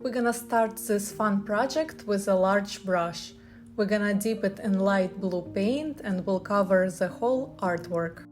We're gonna start this fun project with a large brush. We're gonna dip it in light blue paint and we'll cover the whole artwork.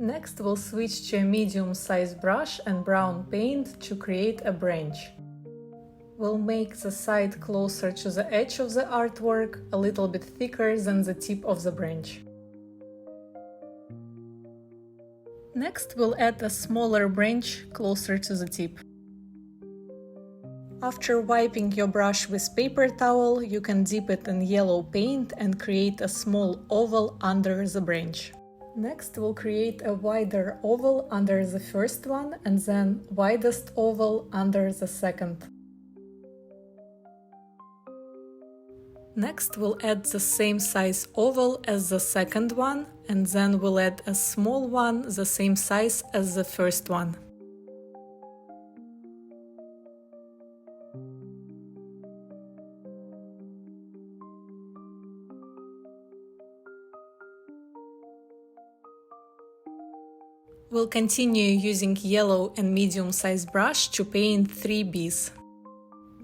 Next, we'll switch to a medium-sized brush and brown paint to create a branch. We'll make the side closer to the edge of the artwork, a little bit thicker than the tip of the branch. Next, we'll add a smaller branch closer to the tip. After wiping your brush with paper towel, you can dip it in yellow paint and create a small oval under the branch. Next, we'll create a wider oval under the first one and then widest oval under the second. Next, we'll add the same size oval as the second one, and then we'll add a small one the same size as the first one. We'll continue using yellow and medium-sized brush to paint 3 bees.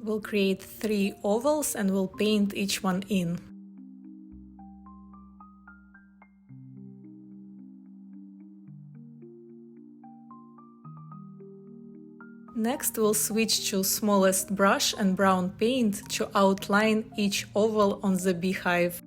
We'll create 3 ovals and we'll paint each one in. Next, we'll switch to smallest brush and brown paint to outline each oval on the beehive.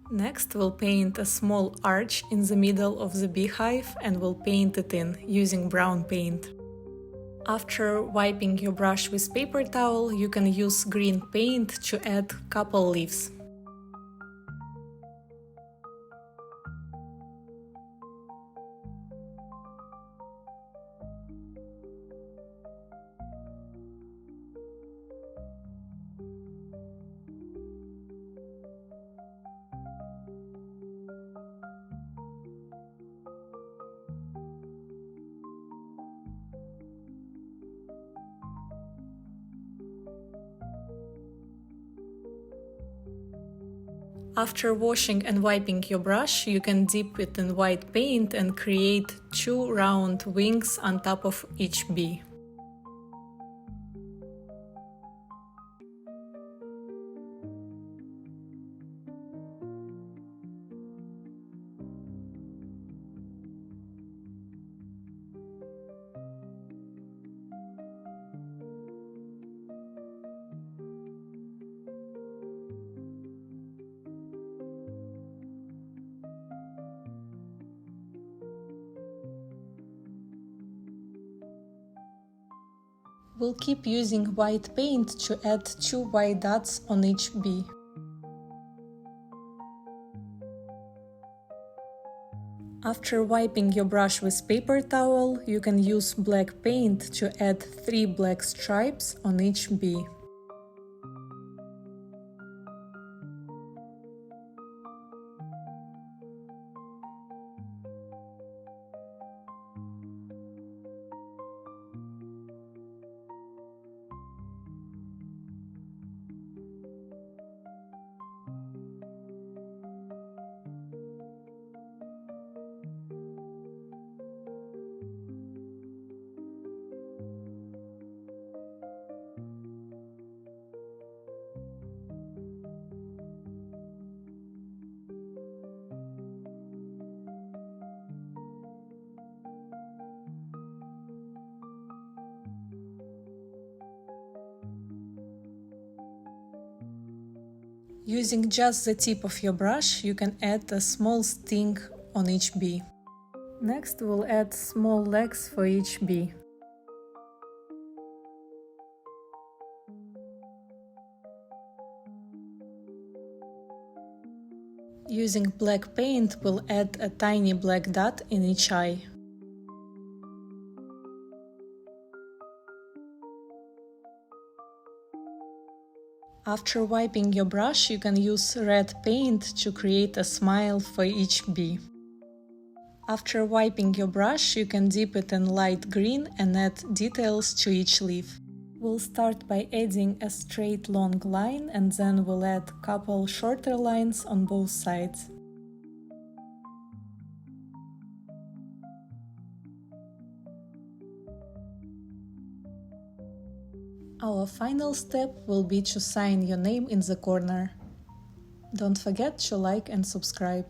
Next, we'll paint a small arch in the middle of the beehive and we'll paint it in using brown paint. After wiping your brush with paper towel, you can use green paint to add couple leaves. After washing and wiping your brush, you can dip it in white paint and create 2 round wings on top of each bee. We'll keep using white paint to add 2 white dots on each bee. After wiping your brush with paper towel, you can use black paint to add 3 black stripes on each bee. Using just the tip of your brush, you can add a small sting on each bee. Next, we'll add small legs for each bee. Using black paint, we'll add a tiny black dot in each eye. After wiping your brush, you can use red paint to create a smile for each bee. After wiping your brush, you can dip it in light green and add details to each leaf. We'll start by adding a straight long line, and then we'll add a couple shorter lines on both sides. Our final step will be to sign your name in the corner. Don't forget to like and subscribe.